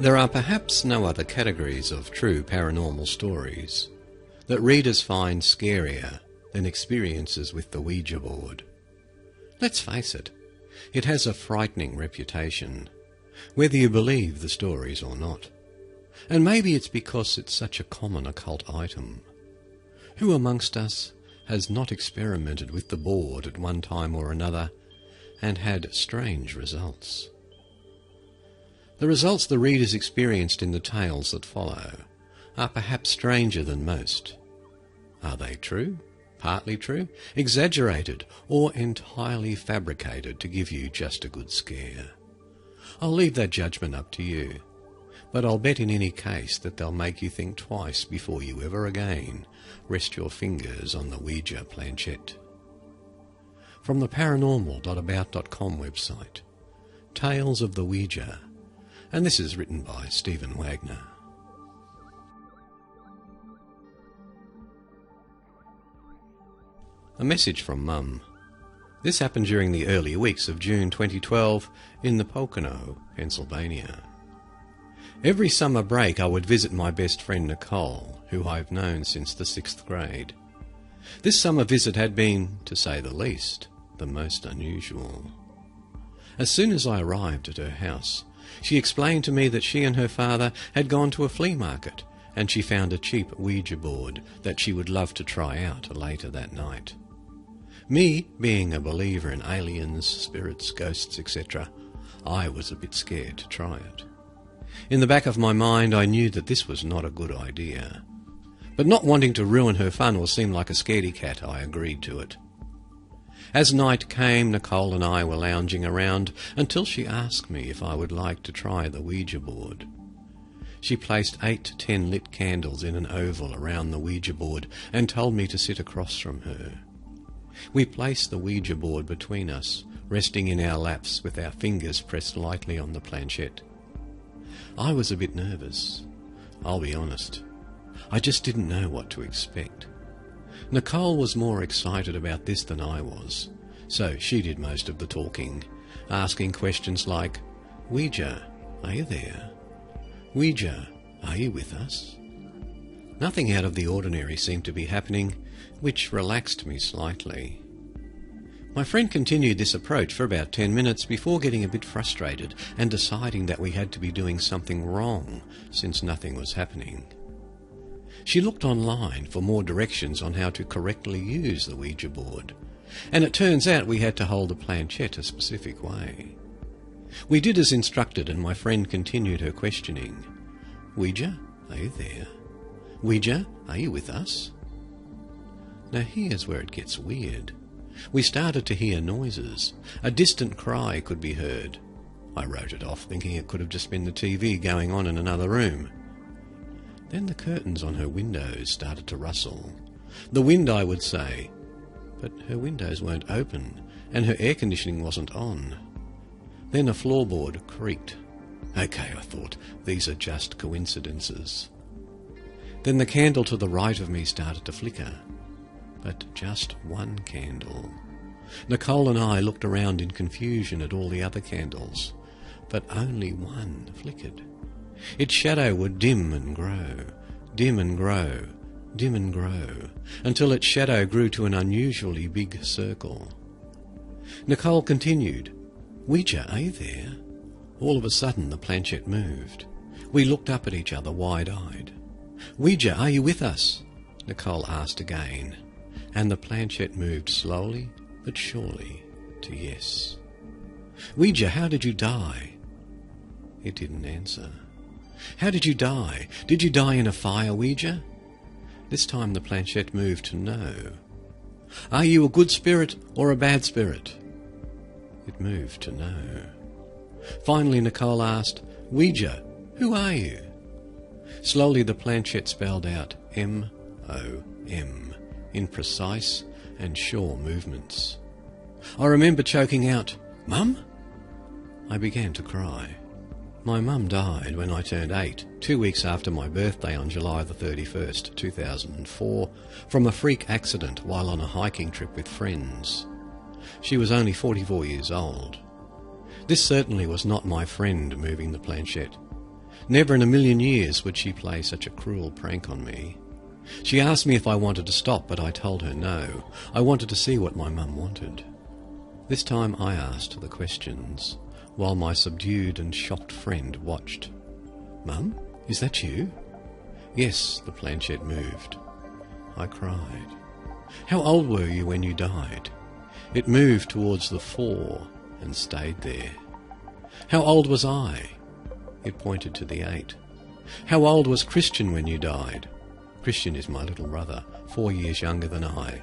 There are perhaps no other categories of true paranormal stories that readers find scarier than experiences with the Ouija board. Let's face it, it has a frightening reputation, whether you believe the stories or not. And maybe it's because it's such a common occult item. Who amongst us has not experimented with the board at one time or another and had strange results? The results the readers experienced in the tales that follow are perhaps stranger than most. Are they true, partly true, exaggerated, or entirely fabricated to give you just a good scare? I'll leave that judgment up to you, but I'll bet in any case that they'll make you think twice before you ever again rest your fingers on the Ouija planchette. From the paranormal.about.com website, Tales of the Ouija, and this is written by Stephen Wagner. A message from Mum. This happened during the early weeks of June 2012 in the Pocono, Pennsylvania. Every summer break I would visit my best friend Nicole, who I've known since the 6th grade. This summer visit had been, to say the least, the most unusual. As soon as I arrived at her house, she explained to me that she and her father had gone to a flea market and she found a cheap Ouija board that she would love to try out later that night. Me, being a believer in aliens, spirits, ghosts, etc., I was a bit scared to try it. In the back of my mind I knew that this was not a good idea. But not wanting to ruin her fun or seem like a scaredy cat, I agreed to it. As night came, Nicole and I were lounging around until she asked me if I would like to try the Ouija board. She placed 8 to 10 lit candles in an oval around the Ouija board and told me to sit across from her. We placed the Ouija board between us, resting in our laps with our fingers pressed lightly on the planchette. I was a bit nervous, I'll be honest. I just didn't know what to expect. Nicole was more excited about this than I was, so she did most of the talking, asking questions like, "Ouija, are you there? Ouija, are you with us?" Nothing out of the ordinary seemed to be happening, which relaxed me slightly. My friend continued this approach for about 10 minutes before getting a bit frustrated and deciding that we had to be doing something wrong since nothing was happening. She looked online for more directions on how to correctly use the Ouija board, and it turns out we had to hold the planchette a specific way. We did as instructed, and my friend continued her questioning. "Ouija, are you there? Ouija, are you with us?" Now here's where it gets weird. We started to hear noises. A distant cry could be heard. I wrote it off, thinking it could have just been the TV going on in another room. Then the curtains on her windows started to rustle. The wind, I would say, but her windows weren't open, and her air conditioning wasn't on. Then a floorboard creaked. Okay, I thought, these are just coincidences. Then the candle to the right of me started to flicker, but just one candle. Nicole and I looked around in confusion at all the other candles, but only one flickered. Its shadow would dim and grow, dim and grow, dim and grow, until its shadow grew to an unusually big circle. Nicole continued, "Ouija, are you there?" All of a sudden the planchette moved. We looked up at each other wide-eyed. "Ouija, are you with us?" Nicole asked again, and the planchette moved slowly but surely to yes. "Ouija, how did you die?" It didn't answer. "How did you die? Did you die in a fire, Ouija?" This time the planchette moved to no. "Are you a good spirit or a bad spirit?" It moved to no. Finally Nicole asked, "Ouija, who are you?" Slowly the planchette spelled out M-O-M in precise and sure movements. I remember choking out, "Mum?" I began to cry. My mum died when I turned 8, 2 weeks after my birthday on July the 31st, 2004, from a freak accident while on a hiking trip with friends. She was only 44 years old. This certainly was not my friend moving the planchette. Never in a million years would she play such a cruel prank on me. She asked me if I wanted to stop, but I told her no. I wanted to see what my mum wanted. This time I asked the questions, while my subdued and shocked friend watched. "Mum, is that you?" "Yes," the planchette moved. I cried. "How old were you when you died?" It moved towards the 4 and stayed there. "How old was I?" It pointed to the 8. "How old was Christian when you died?" "Christian is my little brother, 4 years younger than I."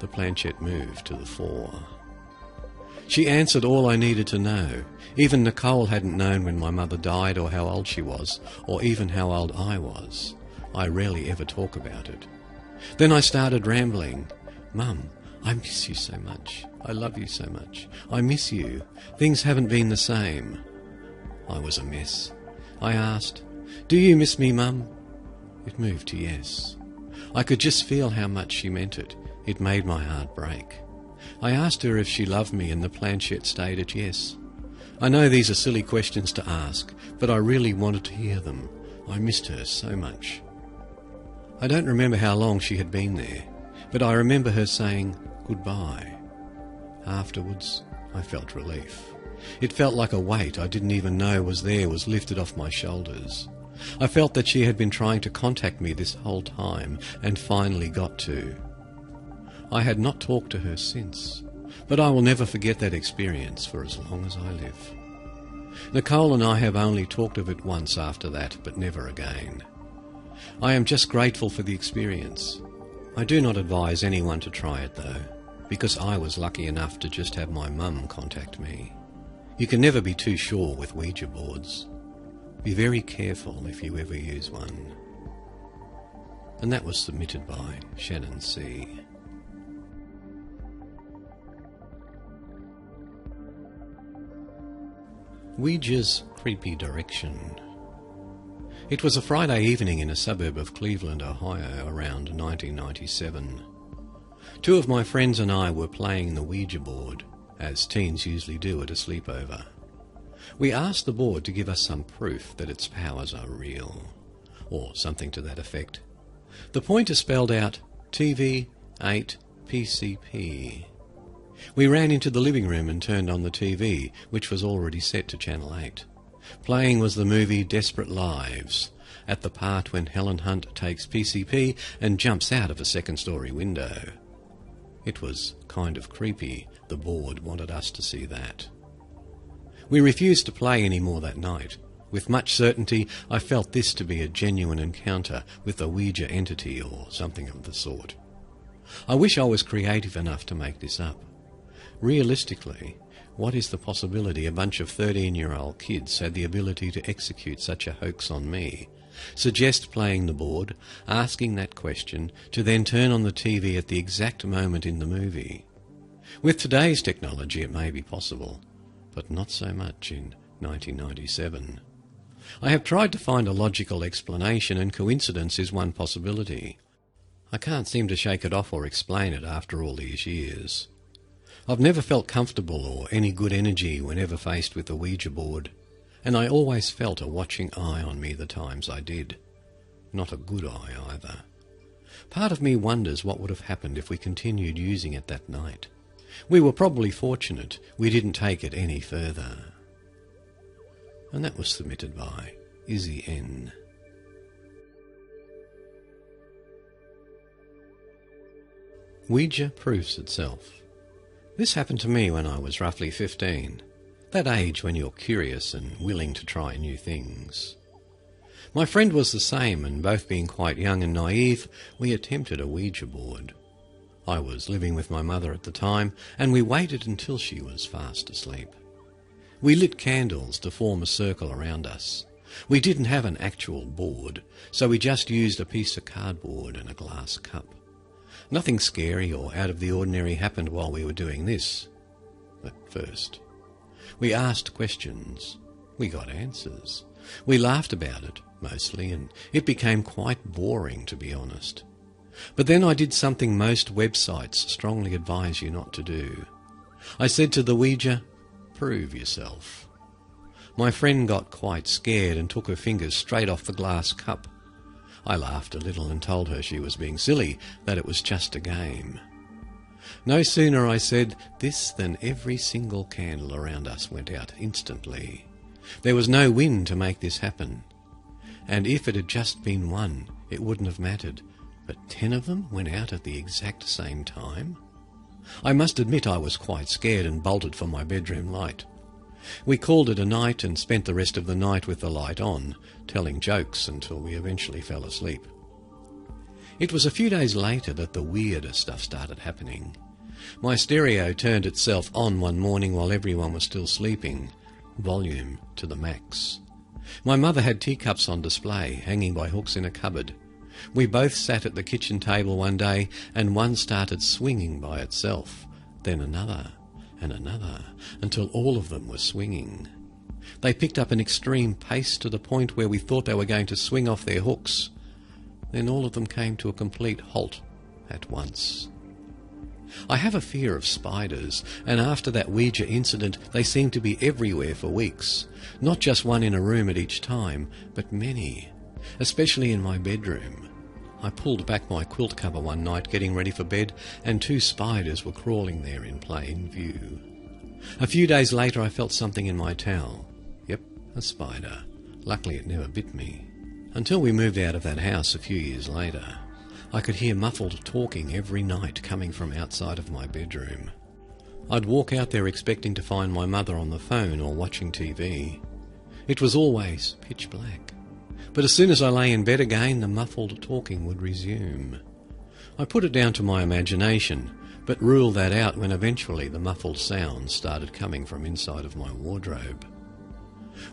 The planchette moved to the 4. She answered all I needed to know. Even Nicole hadn't known when my mother died or how old she was, or even how old I was. I rarely ever talk about it. Then I started rambling. "Mum, I miss you so much. I love you so much. I miss you. Things haven't been the same." I was a mess. I asked, "Do you miss me, Mum?" It moved to yes. I could just feel how much she meant it. It made my heart break. I asked her if she loved me, and the planchette stayed at yes. I know these are silly questions to ask, but I really wanted to hear them. I missed her so much. I don't remember how long she had been there, but I remember her saying goodbye. Afterwards, I felt relief. It felt like a weight I didn't even know was there was lifted off my shoulders. I felt that she had been trying to contact me this whole time and finally got to. I had not talked to her since, but I will never forget that experience for as long as I live. Nicole and I have only talked of it once after that, but never again. I am just grateful for the experience. I do not advise anyone to try it though, because I was lucky enough to just have my mum contact me. You can never be too sure with Ouija boards. Be very careful if you ever use one. And that was submitted by Shannon C. Ouija's creepy direction. It was a Friday evening in a suburb of Cleveland, Ohio, around 1997. 2 of my friends and I were playing the Ouija board, as teens usually do at a sleepover. We asked the board to give us some proof that its powers are real, or something to that effect. The pointer spelled out TV 8 PCP. We ran into the living room and turned on the TV, which was already set to Channel 8. Playing was the movie Desperate Lives, at the part when Helen Hunt takes PCP and jumps out of a second-story window. It was kind of creepy. The board wanted us to see that. We refused to play any more that night. With much certainty, I felt this to be a genuine encounter with a Ouija entity or something of the sort. I wish I was creative enough to make this up. Realistically, what is the possibility a bunch of 13-year-old kids had the ability to execute such a hoax on me? Suggest playing the board, asking that question, to then turn on the TV at the exact moment in the movie. With today's technology it may be possible, but not so much in 1997. I have tried to find a logical explanation, and coincidence is one possibility. I can't seem to shake it off or explain it after all these years. I've never felt comfortable or any good energy whenever faced with the Ouija board, and I always felt a watching eye on me the times I did. Not a good eye either. Part of me wonders what would have happened if we continued using it that night. We were probably fortunate we didn't take it any further. And that was submitted by Izzy N. Ouija proves itself. This happened to me when I was roughly 15, that age when you're curious and willing to try new things. My friend was the same, and both being quite young and naive, we attempted a Ouija board. I was living with my mother at the time, and we waited until she was fast asleep. We lit candles to form a circle around us. We didn't have an actual board, so we just used a piece of cardboard and a glass cup. Nothing scary or out of the ordinary happened while we were doing this. At first. We asked questions. We got answers. We laughed about it, mostly, and it became quite boring, to be honest. But then I did something most websites strongly advise you not to do. I said to the Ouija, "Prove yourself." My friend got quite scared and took her fingers straight off the glass cup. I laughed a little and told her she was being silly, that it was just a game. No sooner, I said, this than every single candle around us went out instantly. There was no wind to make this happen. And if it had just been one, it wouldn't have mattered. But 10 of them went out at the exact same time? I must admit I was quite scared and bolted for my bedroom light. We called it a night and spent the rest of the night with the light on, telling jokes until we eventually fell asleep. It was a few days later that the weirder stuff started happening. My stereo turned itself on one morning while everyone was still sleeping, volume to the max. My mother had teacups on display, hanging by hooks in a cupboard. We both sat at the kitchen table one day, and one started swinging by itself, then another, and another, until all of them were swinging. They picked up an extreme pace to the point where we thought they were going to swing off their hooks. Then all of them came to a complete halt at once. I have a fear of spiders, and after that Ouija incident they seemed to be everywhere for weeks. Not just one in a room at each time, but many, especially in my bedroom. I pulled back my quilt cover one night getting ready for bed, and 2 spiders were crawling there in plain view. A few days later I felt something in my towel. Yep, a spider. Luckily it never bit me. Until we moved out of that house a few years later. I could hear muffled talking every night coming from outside of my bedroom. I'd walk out there expecting to find my mother on the phone or watching TV. It was always pitch black. But as soon as I lay in bed again, the muffled talking would resume. I put it down to my imagination, but ruled that out when eventually the muffled sounds started coming from inside of my wardrobe.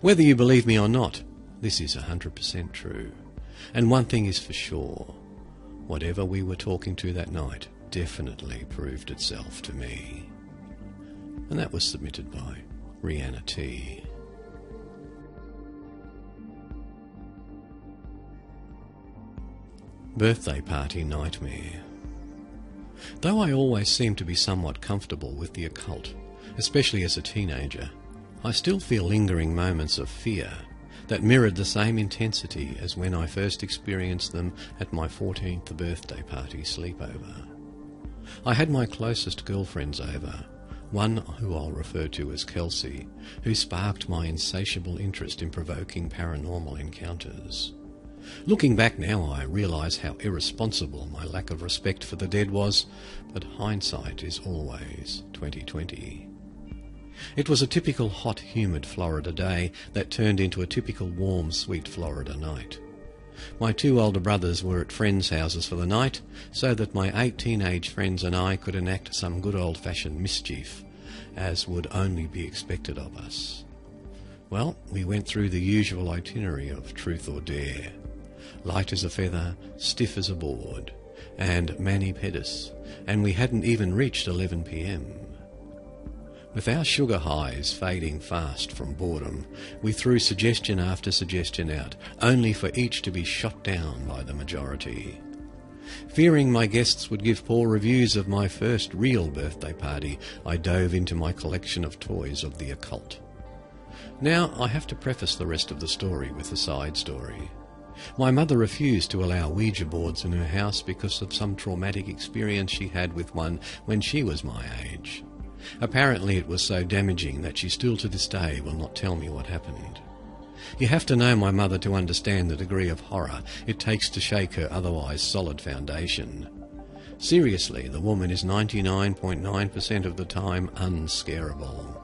Whether you believe me or not, this is 100% true. And one thing is for sure, whatever we were talking to that night definitely proved itself to me. And that was submitted by Rihanna T. Birthday party nightmare. Though I always seemed to be somewhat comfortable with the occult, especially as a teenager, I still feel lingering moments of fear that mirrored the same intensity as when I first experienced them at my 14th birthday party sleepover. I had my closest girlfriends over, one who I'll refer to as Kelsey, who sparked my insatiable interest in provoking paranormal encounters. Looking back now, I realise how irresponsible my lack of respect for the dead was, but hindsight is always 20/20. It was a typical hot, humid Florida day that turned into a typical warm, sweet Florida night. My 2 older brothers were at friends' houses for the night, so that my 8 teenage friends and I could enact some good old-fashioned mischief, as would only be expected of us. Well, we went through the usual itinerary of truth or dare. Light as a feather, stiff as a board, and mani pedis, and we hadn't even reached 11 p.m. With our sugar highs fading fast from boredom, we threw suggestion after suggestion out, only for each to be shot down by the majority. Fearing my guests would give poor reviews of my first real birthday party, I dove into my collection of toys of the occult. Now, I have to preface the rest of the story with a side story. My mother refused to allow Ouija boards in her house because of some traumatic experience she had with one when she was my age. Apparently it was so damaging that she still to this day will not tell me what happened. You have to know my mother to understand the degree of horror it takes to shake her otherwise solid foundation. Seriously, the woman is 99.9% of the time unscarable.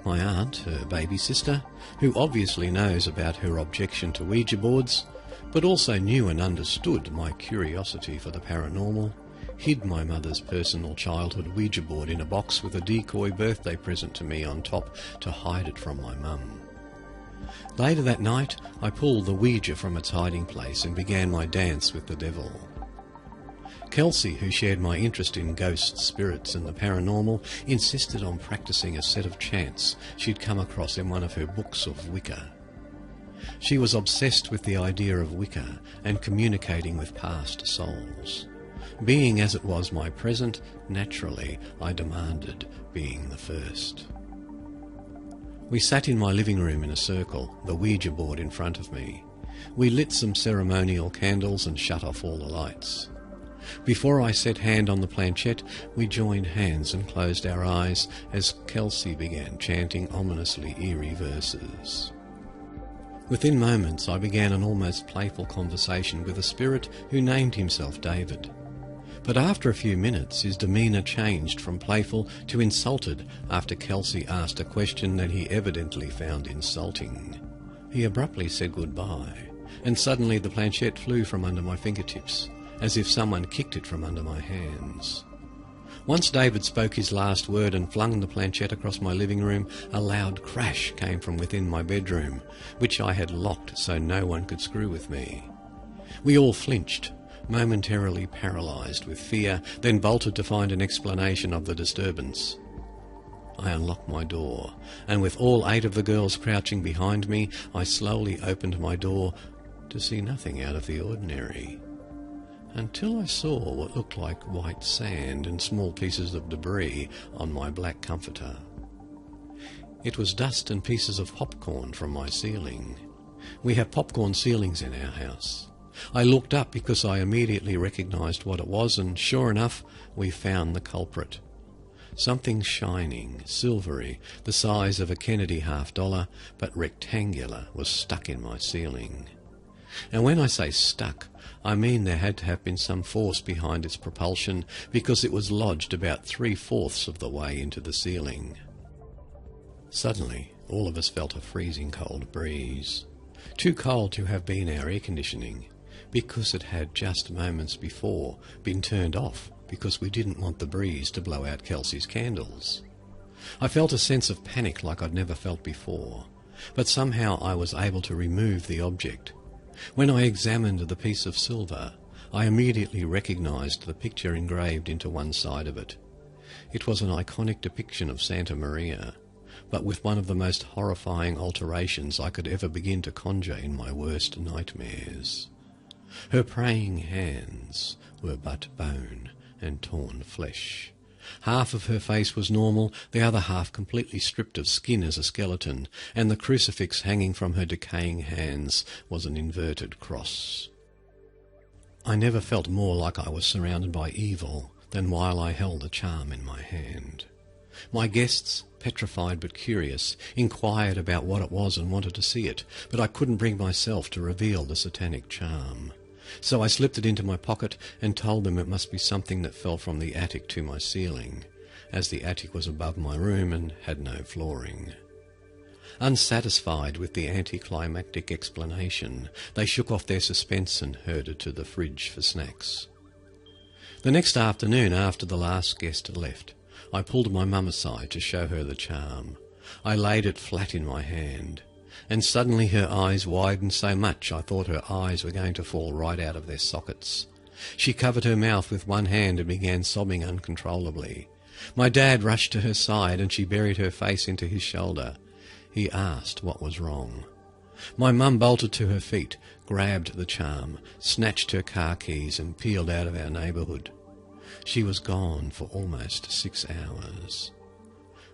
My aunt, her baby sister, who obviously knows about her objection to Ouija boards, but also knew and understood my curiosity for the paranormal, hid my mother's personal childhood Ouija board in a box with a decoy birthday present to me on top to hide it from my mum. Later that night, I pulled the Ouija from its hiding place and began my dance with the devil. Kelsey, who shared my interest in ghosts, spirits and the paranormal, insisted on practicing a set of chants she'd come across in one of her books of Wicca. She was obsessed with the idea of Wicca and communicating with past souls. Being as it was my present, naturally I demanded being the first. We sat in my living room in a circle, the Ouija board in front of me. We lit some ceremonial candles and shut off all the lights. Before I set hand on the planchette, we joined hands and closed our eyes as Kelsey began chanting ominously eerie verses. Within moments I began an almost playful conversation with a spirit who named himself David. But after a few minutes his demeanour changed from playful to insulted after Kelsey asked a question that he evidently found insulting. He abruptly said goodbye, and suddenly the planchette flew from under my fingertips, as if someone kicked it from under my hands. Once David spoke his last word and flung the planchette across my living room, a loud crash came from within my bedroom, which I had locked so no one could screw with me. We all flinched, momentarily paralysed with fear, then bolted to find an explanation of the disturbance. I unlocked my door, and with all 8 of the girls crouching behind me, I slowly opened my door to see nothing out of the ordinary, until I saw what looked like white sand and small pieces of debris on my black comforter. It was dust and pieces of popcorn from my ceiling. We have popcorn ceilings in our house. I looked up because I immediately recognised what it was, and sure enough, we found the culprit. Something shining, silvery, the size of a Kennedy $50, but rectangular, was stuck in my ceiling. And when I say stuck, I mean there had to have been some force behind its propulsion, because it was lodged about 3/4 of the way into the ceiling. Suddenly, all of us felt a freezing cold breeze. Too cold to have been our air conditioning, because it had just moments before been turned off because we didn't want the breeze to blow out Kelsey's candles. I felt a sense of panic like I'd never felt before, but somehow I was able to remove the object. When I examined the piece of silver, I immediately recognised the picture engraved into one side of it. It was an iconic depiction of Santa Maria, but with one of the most horrifying alterations I could ever begin to conjure in my worst nightmares. Her praying hands were but bone and torn flesh. Half of her face was normal, the other half completely stripped of skin as a skeleton, and the crucifix hanging from her decaying hands was an inverted cross. I never felt more like I was surrounded by evil than while I held the charm in my hand. My guests, petrified but curious, inquired about what it was and wanted to see it, but I couldn't bring myself to reveal the satanic charm. So I slipped it into my pocket and told them it must be something that fell from the attic to my ceiling, as the attic was above my room and had no flooring. Unsatisfied with the anticlimactic explanation, they shook off their suspense and herded to the fridge for snacks. The next afternoon, after the last guest had left, I pulled my mum aside to show her the charm. I laid it flat in my hand, and suddenly her eyes widened so much I thought her eyes were going to fall right out of their sockets. She covered her mouth with one hand and began sobbing uncontrollably. My dad rushed to her side and she buried her face into his shoulder. He asked what was wrong. My mum bolted to her feet, grabbed the charm, snatched her car keys and peeled out of our neighbourhood. She was gone for almost 6 hours.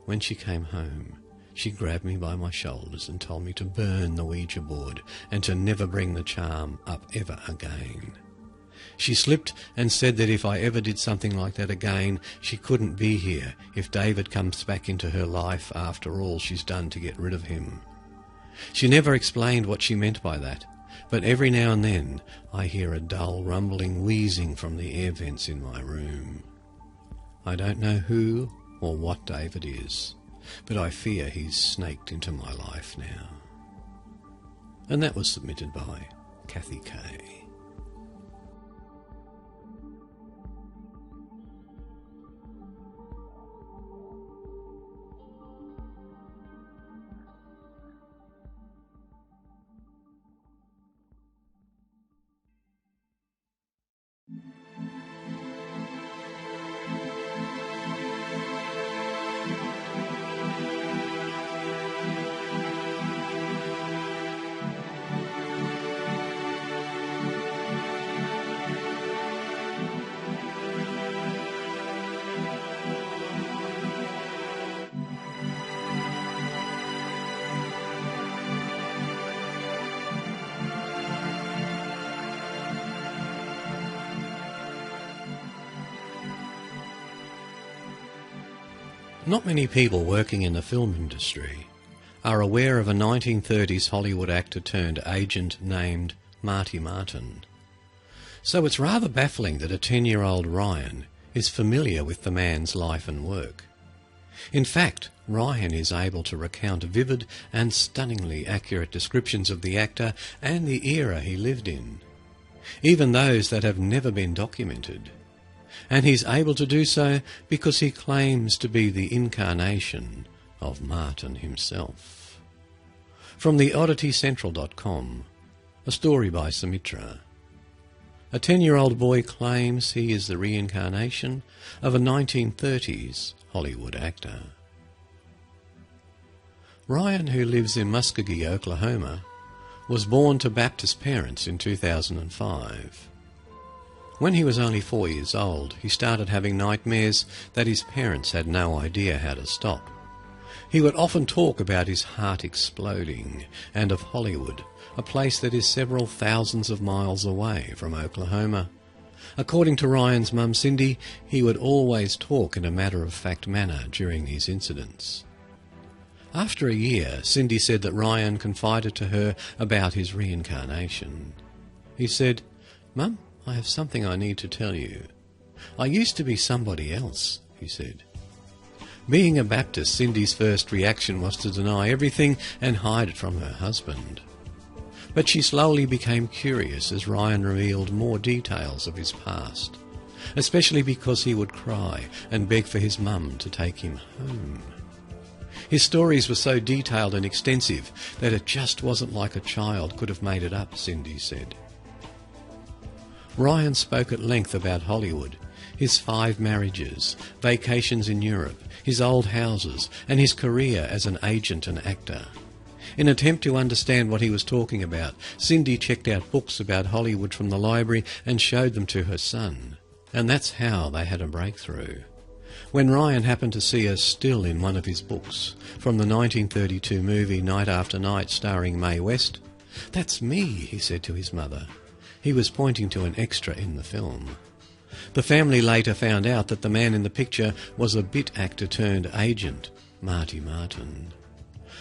When she came home, she grabbed me by my shoulders and told me to burn the Ouija board and to never bring the charm up ever again. She slipped and said that if I ever did something like that again, she couldn't be here if David comes back into her life after all she's done to get rid of him. She never explained what she meant by that, but every now and then I hear a dull rumbling wheezing from the air vents in my room. I don't know who or what David is, but I fear he's snaked into my life now. And that was submitted by Kathy K. Not many people working in the film industry are aware of a 1930s Hollywood actor turned agent named Marty Martin. So it's rather baffling that a 10-year-old Ryan is familiar with the man's life and work. In fact, Ryan is able to recount vivid and stunningly accurate descriptions of the actor and the era he lived in, even those that have never been documented. And he's able to do so because he claims to be the incarnation of Martin himself. From the OddityCentral.com, a story by Sumitra. A 10-year-old boy claims he is the reincarnation of a 1930s Hollywood actor. Ryan, who lives in Muskogee, Oklahoma, was born to Baptist parents in 2005. When he was only 4 years old, he started having nightmares that his parents had no idea how to stop. He would often talk about his heart exploding and of Hollywood, a place that is several thousands of miles away from Oklahoma. According to Ryan's mum Cindy, he would always talk in a matter-of-fact manner during these incidents. After a year, Cindy said that Ryan confided to her about his reincarnation. He said, "Mum, I have something I need to tell you. I used to be somebody else," he said. Being a Baptist, Cindy's first reaction was to deny everything and hide it from her husband. But she slowly became curious as Ryan revealed more details of his past, especially because he would cry and beg for his mum to take him home. His stories were so detailed and extensive that it just wasn't like a child could have made it up, Cindy said. Ryan spoke at length about Hollywood, his 5 marriages, vacations in Europe, his old houses, and his career as an agent and actor. In an attempt to understand what he was talking about, Cindy checked out books about Hollywood from the library and showed them to her son. And that's how they had a breakthrough. When Ryan happened to see a still in one of his books from the 1932 movie Night After Night starring Mae West, "That's me," he said to his mother. He was pointing to an extra in the film. The family later found out that the man in the picture was a bit actor turned agent, Marty Martin.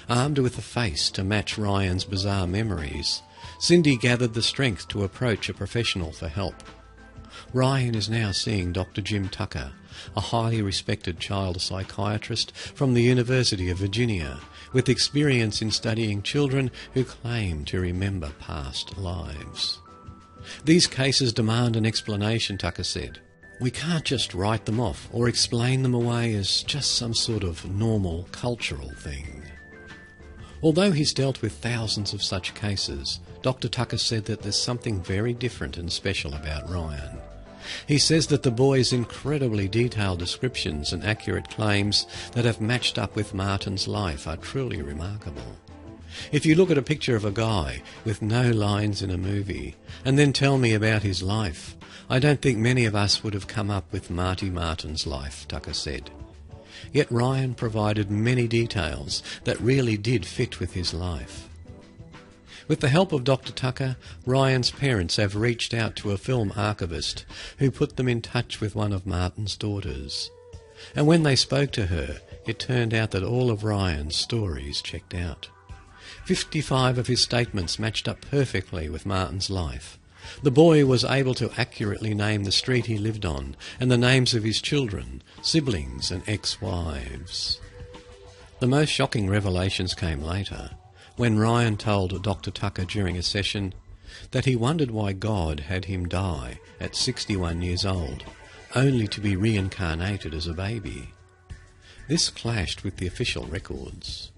Armed with a face to match Ryan's bizarre memories, Cindy gathered the strength to approach a professional for help. Ryan is now seeing Dr. Jim Tucker, a highly respected child psychiatrist from the University of Virginia, with experience in studying children who claim to remember past lives. "These cases demand an explanation," Tucker said. "We can't just write them off or explain them away as just some sort of normal cultural thing." Although he's dealt with thousands of such cases, Dr. Tucker said that there's something very different and special about Ryan. He says that the boy's incredibly detailed descriptions and accurate claims that have matched up with Martin's life are truly remarkable. If you look at a picture of a guy with no lines in a movie and then tell me about his life, I don't think many of us would have come up with Marty Martin's life, Tucker said. Yet Ryan provided many details that really did fit with his life. With the help of Dr. Tucker, Ryan's parents have reached out to a film archivist who put them in touch with one of Martin's daughters. And when they spoke to her, it turned out that all of Ryan's stories checked out. 55 of his statements matched up perfectly with Martin's life. The boy was able to accurately name the street he lived on and the names of his children, siblings and ex-wives. The most shocking revelations came later, when Ryan told Dr. Tucker during a session that he wondered why God had him die at 61 years old, only to be reincarnated as a baby. This clashed with the official records.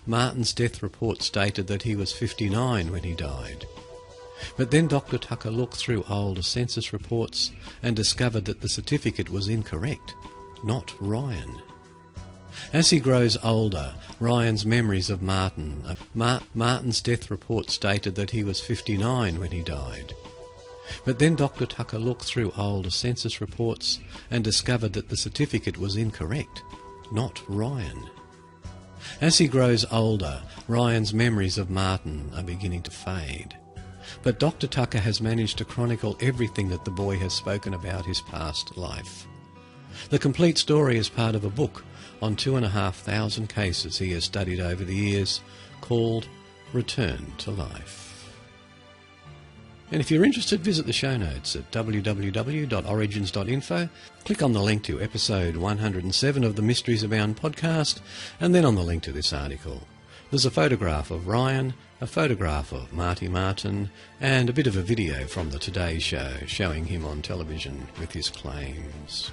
Martin's death report stated that he was 59 when he died. But then Dr. Tucker looked through old census reports and discovered that the certificate was incorrect, not Ryan. As he grows older, Ryan's memories of Martin's death report stated that he was 59 when he died. But then Dr. Tucker looked through old census reports and discovered that the certificate was incorrect, not Ryan. As he grows older, Ryan's memories of Martin are beginning to fade. But Dr. Tucker has managed to chronicle everything that the boy has spoken about his past life. The complete story is part of a book on 2,500 cases he has studied over the years, called Return to Life. And if you're interested, visit the show notes at www.origins.info, click on the link to episode 107 of the Mysteries Abound podcast, and then on the link to this article. There's a photograph of Ryan, a photograph of Marty Martin, and a bit of a video from the Today Show showing him on television with his claims.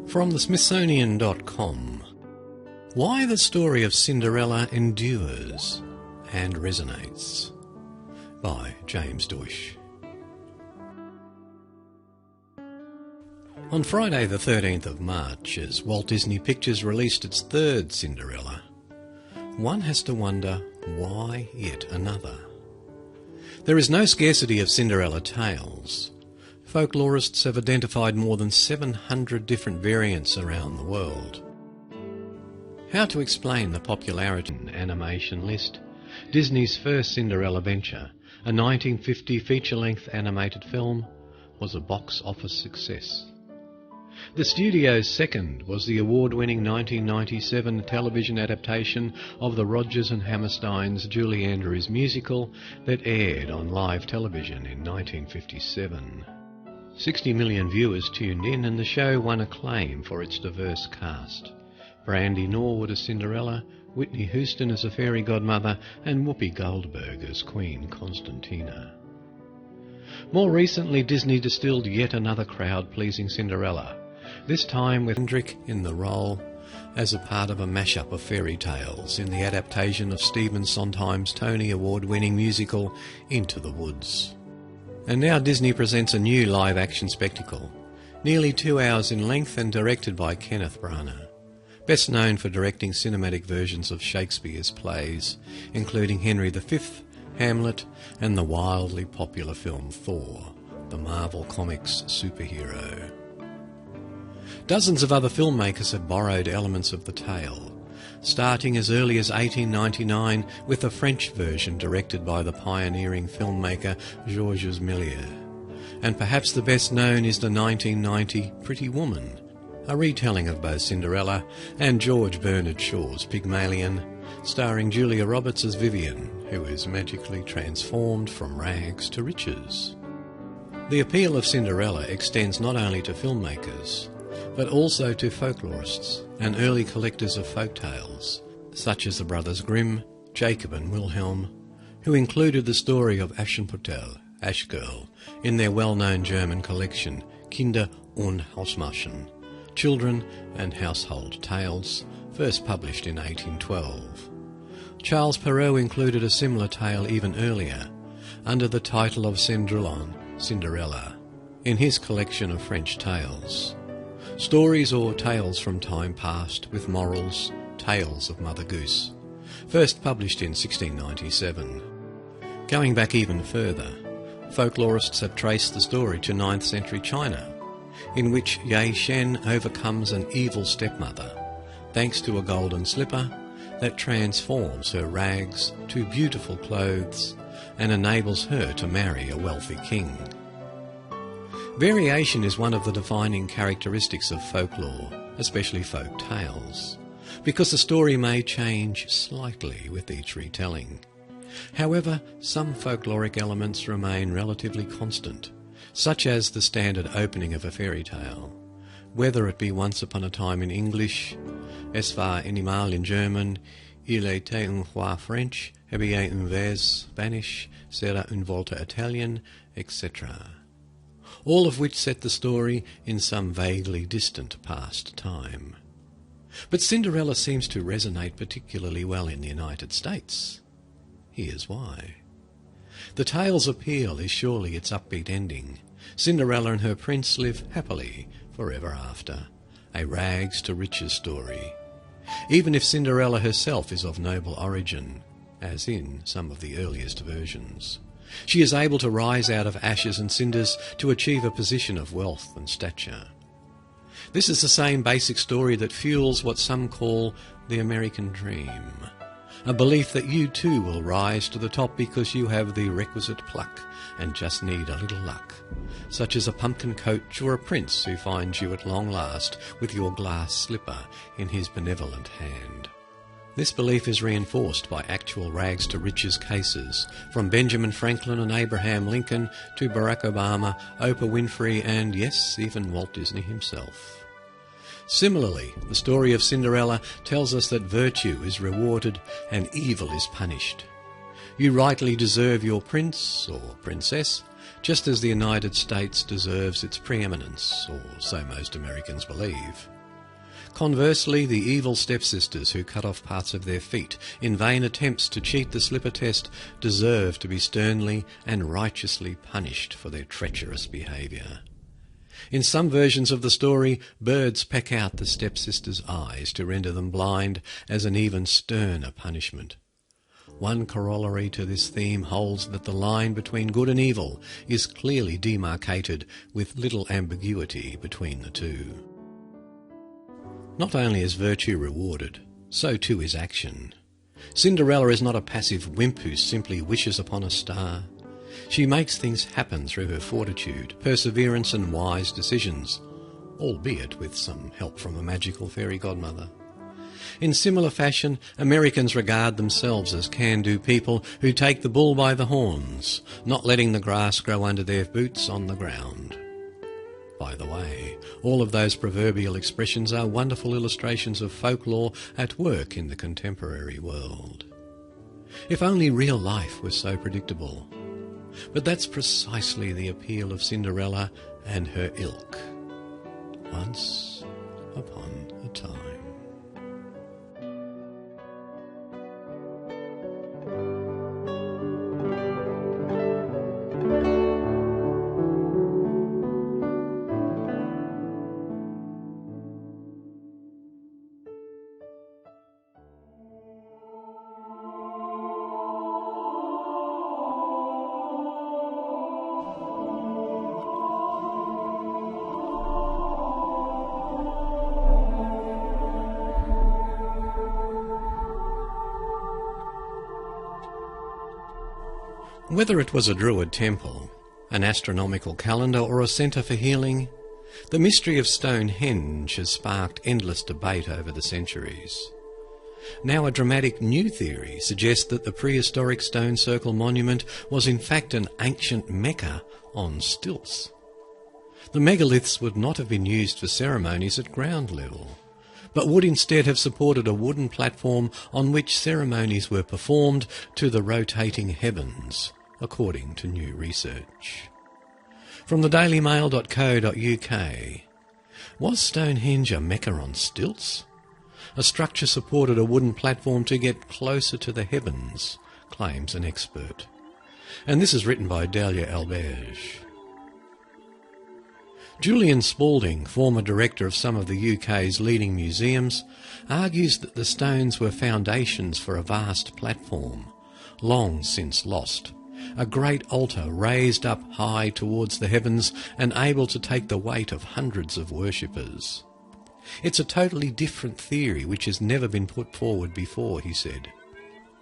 From the Smithsonian.com, Why the Story of Cinderella Endures and Resonates, by James Deutsch. On Friday the 13th of March, as Walt Disney Pictures released its third Cinderella, one has to wonder why yet another. There is no scarcity of Cinderella tales. Folklorists have identified more than 700 different variants around the world. How to explain the popularity in animation list? Disney's first Cinderella venture, a 1950 feature-length animated film, was a box office success. The studio's second was the award-winning 1997 television adaptation of the Rodgers and Hammerstein's Julie Andrews musical that aired on live television in 1957. 60 million viewers tuned in, and the show won acclaim for its diverse cast. Brandy Norwood as Cinderella, Whitney Houston as a fairy godmother, and Whoopi Goldberg as Queen Constantina. More recently, Disney distilled yet another crowd-pleasing Cinderella, this time with Hendrick in the role as a part of a mashup of fairy tales in the adaptation of Stephen Sondheim's Tony Award-winning musical Into the Woods. And now Disney presents a new live-action spectacle, nearly 2 hours in length and directed by Kenneth Branagh, best known for directing cinematic versions of Shakespeare's plays, including Henry V, Hamlet, and the wildly popular film Thor, the Marvel Comics superhero. Dozens of other filmmakers have borrowed elements of the tale, starting as early as 1899 with a French version directed by the pioneering filmmaker Georges Méliès. And perhaps the best known is the 1990 Pretty Woman, a retelling of both Cinderella and George Bernard Shaw's Pygmalion, starring Julia Roberts as Vivian, who is magically transformed from rags to riches. The appeal of Cinderella extends not only to filmmakers, but also to folklorists and early collectors of folk tales, such as the Brothers Grimm, Jacob and Wilhelm, who included the story of Aschenputtel, Ash Girl, in their well-known German collection Kinder- und Hausmärchen, Children and Household Tales, first published in 1812. Charles Perrault included a similar tale even earlier, under the title of Cinderella, in his collection of French tales. Stories or tales from time past with morals, Tales of Mother Goose, first published in 1697. Going back even further, folklorists have traced the story to 9th century China, in which Ye Shen overcomes an evil stepmother, thanks to a golden slipper that transforms her rags to beautiful clothes and enables her to marry a wealthy king. Variation is one of the defining characteristics of folklore, especially folk tales, because the story may change slightly with each retelling. However, some folkloric elements remain relatively constant, such as the standard opening of a fairy tale, whether it be Once Upon a Time in English, Es war einmal in German, Il était un roi French, Había un vez Spanish, Sera un volta Italian, etc., all of which set the story in some vaguely distant past time. But Cinderella seems to resonate particularly well in the United States. Here's why. The tale's appeal is surely its upbeat ending. Cinderella and her prince live happily forever after, a rags to riches story. Even if Cinderella herself is of noble origin, as in some of the earliest versions, she is able to rise out of ashes and cinders to achieve a position of wealth and stature. This is the same basic story that fuels what some call the American dream, a belief that you too will rise to the top because you have the requisite pluck and just need a little luck, such as a pumpkin coach or a prince who finds you at long last with your glass slipper in his benevolent hand. This belief is reinforced by actual rags to riches cases, from Benjamin Franklin and Abraham Lincoln to Barack Obama, Oprah Winfrey, and yes, even Walt Disney himself. Similarly, the story of Cinderella tells us that virtue is rewarded and evil is punished. You rightly deserve your prince or princess, just as the United States deserves its preeminence, or so most Americans believe. Conversely, the evil stepsisters who cut off parts of their feet in vain attempts to cheat the slipper test deserve to be sternly and righteously punished for their treacherous behaviour. In some versions of the story, birds peck out the stepsisters' eyes to render them blind as an even sterner punishment. One corollary to this theme holds that the line between good and evil is clearly demarcated with little ambiguity between the two. Not only is virtue rewarded, so too is action. Cinderella is not a passive wimp who simply wishes upon a star. She makes things happen through her fortitude, perseverance and wise decisions, albeit with some help from a magical fairy godmother. In similar fashion, Americans regard themselves as can-do people who take the bull by the horns, not letting the grass grow under their boots on the ground. By the way, all of those proverbial expressions are wonderful illustrations of folklore at work in the contemporary world. If only real life was so predictable. But that's precisely the appeal of Cinderella and her ilk. Once upon a time. Whether it was a Druid temple, an astronomical calendar, or a centre for healing, the mystery of Stonehenge has sparked endless debate over the centuries. Now a dramatic new theory suggests that the prehistoric stone circle monument was in fact an ancient Mecca on stilts. The megaliths would not have been used for ceremonies at ground level, but would instead have supported a wooden platform on which ceremonies were performed to the rotating heavens, according to new research. From the dailymail.co.uk, was Stonehenge a Mecca on stilts? A structure supported a wooden platform to get closer to the heavens, claims an expert. And this is written by Dahlia Alberge. Julian Spalding, former director of some of the UK's leading museums, argues that the stones were foundations for a vast platform, long since lost, a great altar raised up high towards the heavens and able to take the weight of hundreds of worshippers. It's a totally different theory which has never been put forward before, he said.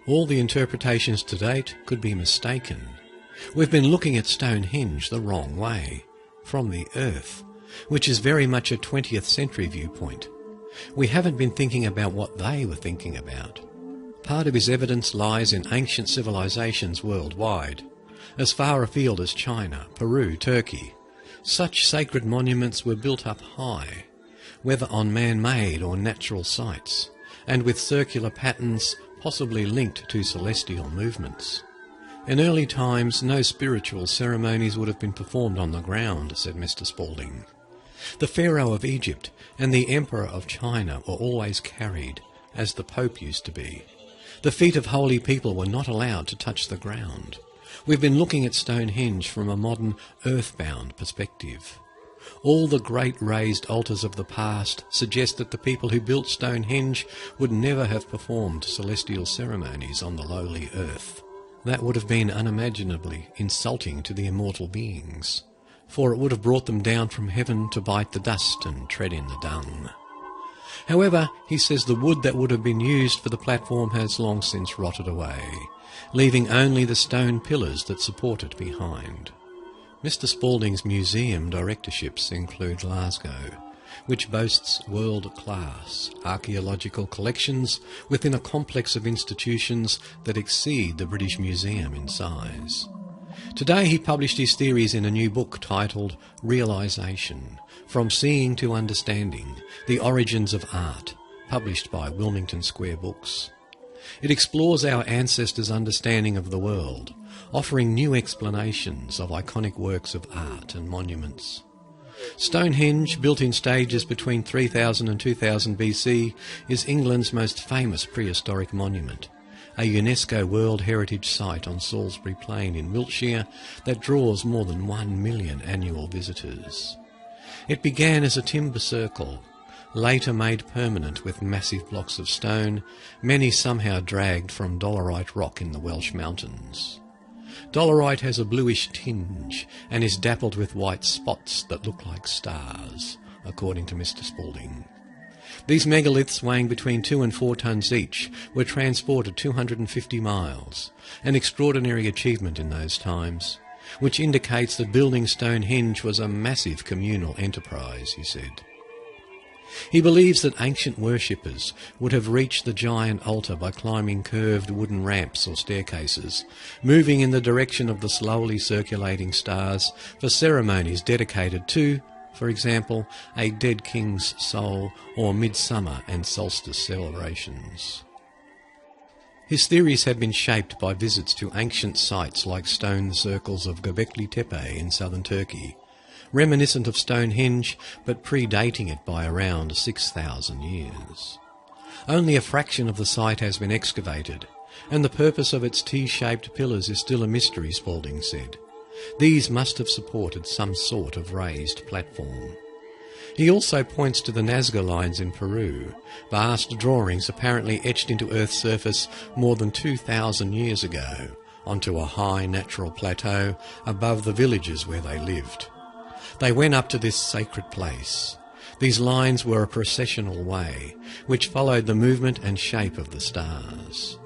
All the interpretations to date could be mistaken. We've been looking at Stonehenge the wrong way, from the earth, which is very much a 20th century viewpoint. We haven't been thinking about what they were thinking about. Part of his evidence lies in ancient civilizations worldwide, as far afield as China, Peru, Turkey. Such sacred monuments were built up high, whether on man-made or natural sites, and with circular patterns possibly linked to celestial movements. In early times, no spiritual ceremonies would have been performed on the ground, said Mr. Spalding. The Pharaoh of Egypt and the Emperor of China were always carried, as the Pope used to be. The feet of holy people were not allowed to touch the ground. We've been looking at Stonehenge from a modern, earthbound perspective. All the great raised altars of the past suggest that the people who built Stonehenge would never have performed celestial ceremonies on the lowly earth. That would have been unimaginably insulting to the immortal beings, for it would have brought them down from heaven to bite the dust and tread in the dung. However, he says the wood that would have been used for the platform has long since rotted away, leaving only the stone pillars that support it behind. Mr. Spalding's museum directorships include Glasgow, which boasts world-class archaeological collections within a complex of institutions that exceed the British Museum in size. Today he published his theories in a new book titled Realisation, From Seeing to Understanding, The Origins of Art, published by Wilmington Square Books. It explores our ancestors' understanding of the world, offering new explanations of iconic works of art and monuments. Stonehenge, built in stages between 3000 and 2000 BC, is England's most famous prehistoric monument, a UNESCO World Heritage Site on Salisbury Plain in Wiltshire that draws more than 1 million annual visitors. It began as a timber circle, later made permanent with massive blocks of stone, many somehow dragged from dolerite rock in the Welsh mountains. Dolerite has a bluish tinge and is dappled with white spots that look like stars, according to Mr. Spalding. These megaliths, weighing between 2 and 4 tons each, were transported 250 miles, an extraordinary achievement in those times, which indicates that building Stonehenge was a massive communal enterprise, he said. He believes that ancient worshippers would have reached the giant altar by climbing curved wooden ramps or staircases, moving in the direction of the slowly circulating stars for ceremonies dedicated to, for example, a dead king's soul or midsummer and solstice celebrations. His theories have been shaped by visits to ancient sites like stone circles of Göbekli Tepe in southern Turkey, reminiscent of Stonehenge, but predating it by around 6,000 years. Only a fraction of the site has been excavated, and the purpose of its T-shaped pillars is still a mystery, Spalding said. These must have supported some sort of raised platform. He also points to the Nazca lines in Peru, vast drawings apparently etched into Earth's surface more than 2,000 years ago, onto a high natural plateau above the villages where they lived. They went up to this sacred place. These lines were a processional way, which followed the movement and shape of the stars.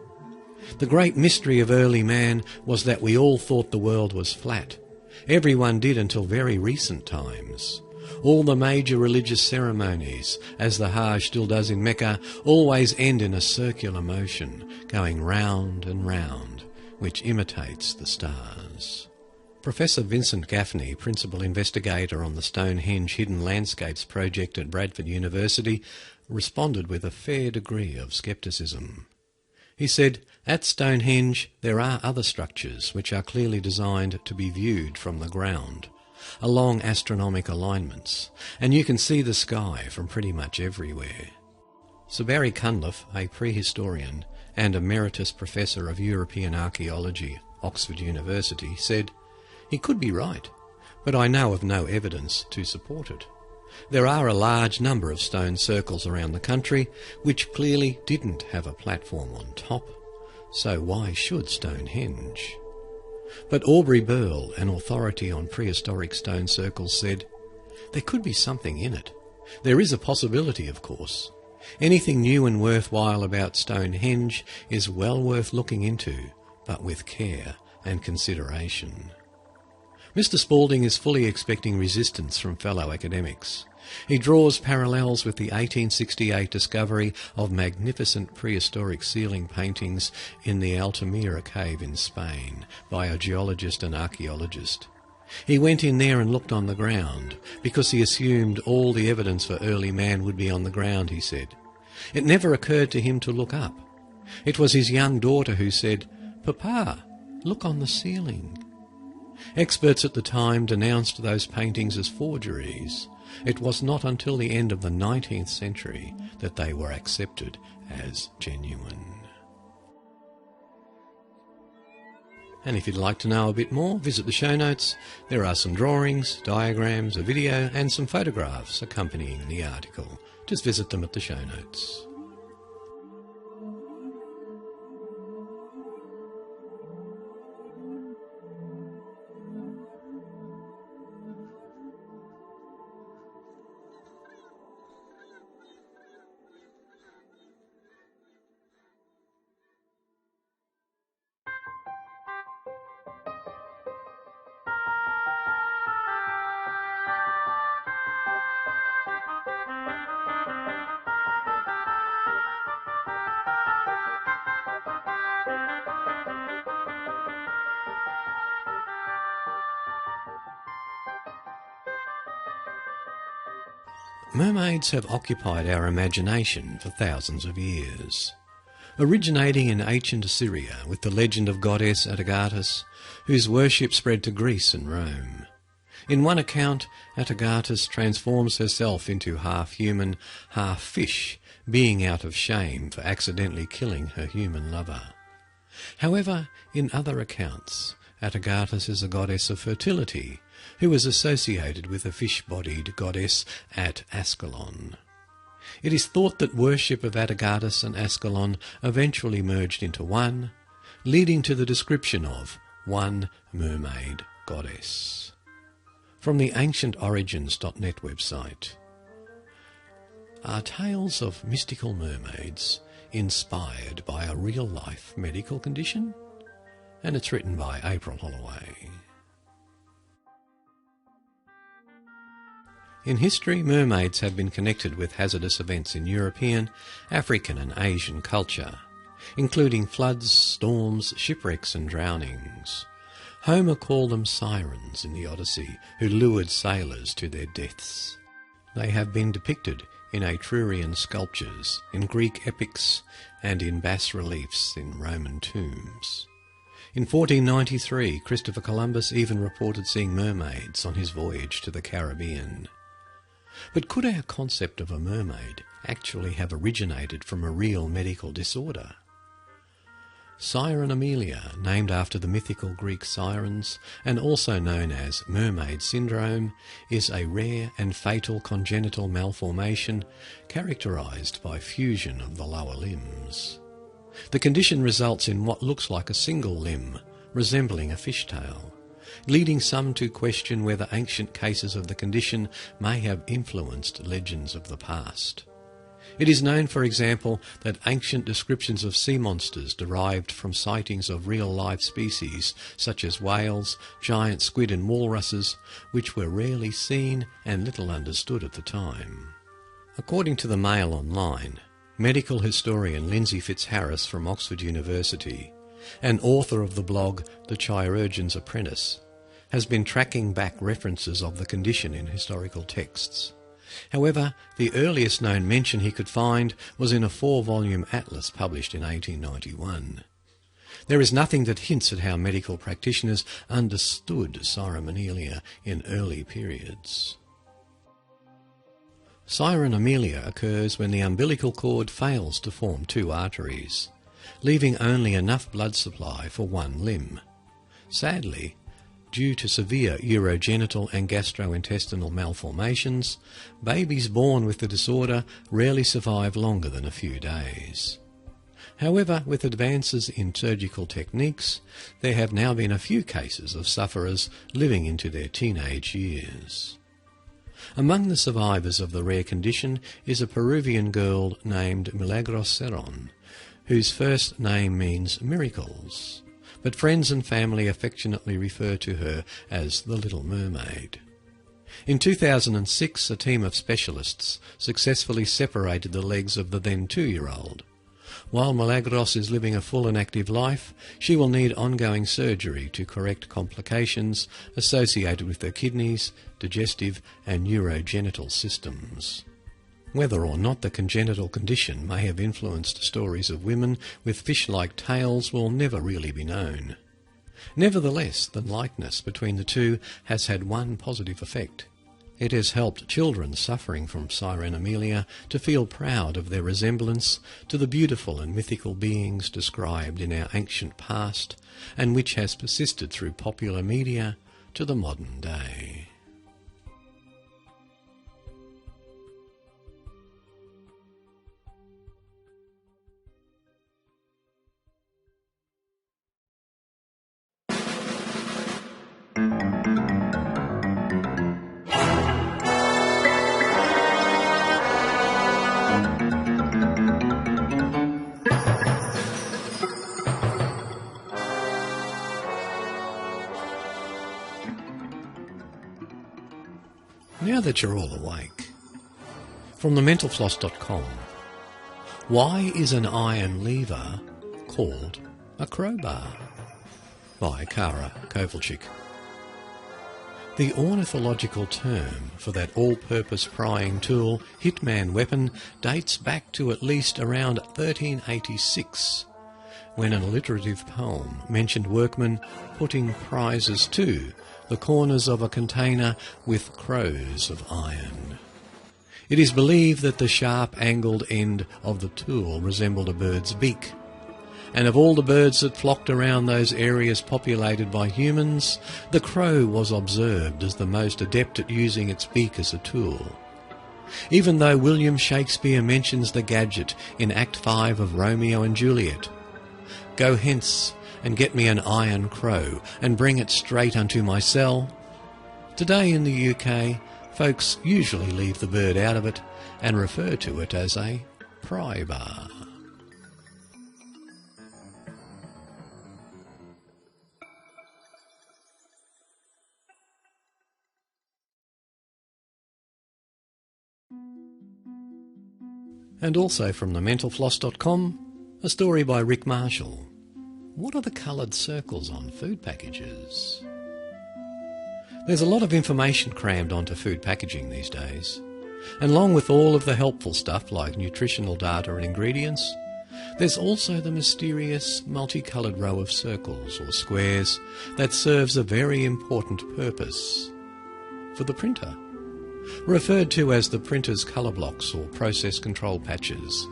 The great mystery of early man was that we all thought the world was flat. Everyone did until very recent times. All the major religious ceremonies, as the Hajj still does in Mecca, always end in a circular motion, going round and round, which imitates the stars. Professor Vincent Gaffney, principal investigator on the Stonehenge Hidden Landscapes project at Bradford University, responded with a fair degree of scepticism. He said, "At Stonehenge there are other structures which are clearly designed to be viewed from the ground, along astronomical alignments, and you can see the sky from pretty much everywhere." Sir Barry Cunliffe, a prehistorian and emeritus professor of European archaeology, Oxford University, said, "He could be right, but I know of no evidence to support it. There are a large number of stone circles around the country which clearly didn't have a platform on top, so why should Stonehenge?" But Aubrey Burl, an authority on prehistoric stone circles, said, "There could be something in it. There is a possibility, of course. Anything new and worthwhile about Stonehenge is well worth looking into, but with care and consideration." Mr. Spalding is fully expecting resistance from fellow academics. He draws parallels with the 1868 discovery of magnificent prehistoric ceiling paintings in the Altamira cave in Spain by a geologist and archaeologist. He went in there and looked on the ground, because he assumed all the evidence for early man would be on the ground, he said. It never occurred to him to look up. It was his young daughter who said, "Papa, look on the ceiling." Experts at the time denounced those paintings as forgeries. It was not until the end of the 19th century that they were accepted as genuine. And if you'd like to know a bit more, visit the show notes. There are some drawings, diagrams, a video and some photographs accompanying the article. Just visit them at the show notes. Mermaids have occupied our imagination for thousands of years. Originating in ancient Assyria with the legend of goddess Atargatis, whose worship spread to Greece and Rome. In one account, Atargatis transforms herself into half-human, half-fish, being out of shame for accidentally killing her human lover. However, in other accounts, Atargatis is a goddess of fertility, who is associated with a fish-bodied goddess at Ascalon. It is thought that worship of Atargatis and Ascalon eventually merged into one, leading to the description of one mermaid goddess. From the ancientorigins.net website. Are tales of mystical mermaids inspired by a real-life medical condition? And it's written by April Holloway. In history, mermaids have been connected with hazardous events in European, African and Asian culture, including floods, storms, shipwrecks and drownings. Homer called them sirens in the Odyssey, who lured sailors to their deaths. They have been depicted in Etrurian sculptures, in Greek epics and in bas-reliefs in Roman tombs. In 1493, Christopher Columbus even reported seeing mermaids on his voyage to the Caribbean. But could our concept of a mermaid actually have originated from a real medical disorder? Siren Amelia, named after the mythical Greek sirens and also known as mermaid syndrome, is a rare and fatal congenital malformation characterized by fusion of the lower limbs. The condition results in what looks like a single limb, resembling a fishtail, leading some to question whether ancient cases of the condition may have influenced legends of the past. It is known, for example, that ancient descriptions of sea monsters derived from sightings of real-life species such as whales, giant squid and walruses, which were rarely seen and little understood at the time. According to the Mail Online, medical historian Lindsay Fitzharris from Oxford University, and author of the blog The Chirurgeon's Apprentice, has been tracking back references of the condition in historical texts. However, the earliest known mention he could find was in a 4-volume atlas published in 1891. There is nothing that hints at how medical practitioners understood Cyromenelia in early periods. Cyromenelia occurs when the umbilical cord fails to form 2 arteries, leaving only enough blood supply for one limb. Sadly, due to severe urogenital and gastrointestinal malformations, babies born with the disorder rarely survive longer than a few days. However, with advances in surgical techniques, there have now been a few cases of sufferers living into their teenage years. Among the survivors of the rare condition is a Peruvian girl named Milagros Cerón, whose first name means miracles, but friends and family affectionately refer to her as the Little Mermaid. In 2006, a team of specialists successfully separated the legs of the then 2-year-old. While Milagros is living a full and active life, she will need ongoing surgery to correct complications associated with her kidneys, digestive and urogenital systems. Whether or not the congenital condition may have influenced stories of women with fish-like tails will never really be known. Nevertheless, the likeness between the two has had one positive effect. It has helped children suffering from Cyromenelia to feel proud of their resemblance to the beautiful and mythical beings described in our ancient past, and which has persisted through popular media to the modern day. Now that you're all awake, from thementalfloss.com, why is an iron lever called a crowbar? By Kara Kovalchik. The ornithological term for that all-purpose prying tool, hitman weapon, dates back to at least around 1386, when an alliterative poem mentioned workmen putting prizes to the corners of a container with crows of iron. It is believed that the sharp angled end of the tool resembled a bird's beak, and of all the birds that flocked around those areas populated by humans, the crow was observed as the most adept at using its beak as a tool. Even though William Shakespeare mentions the gadget in Act 5 of Romeo and Juliet, "Go hence, and get me an iron crow, and bring it straight unto my cell." Today in the UK, folks usually leave the bird out of it and refer to it as a pry bar. And also from thementalfloss.com, a story by Rick Marshall. What are the coloured circles on food packages? There's a lot of information crammed onto food packaging these days, and along with all of the helpful stuff like nutritional data and ingredients, there's also the mysterious multicoloured row of circles or squares that serves a very important purpose for the printer, referred to as the printer's colour blocks or process control patches.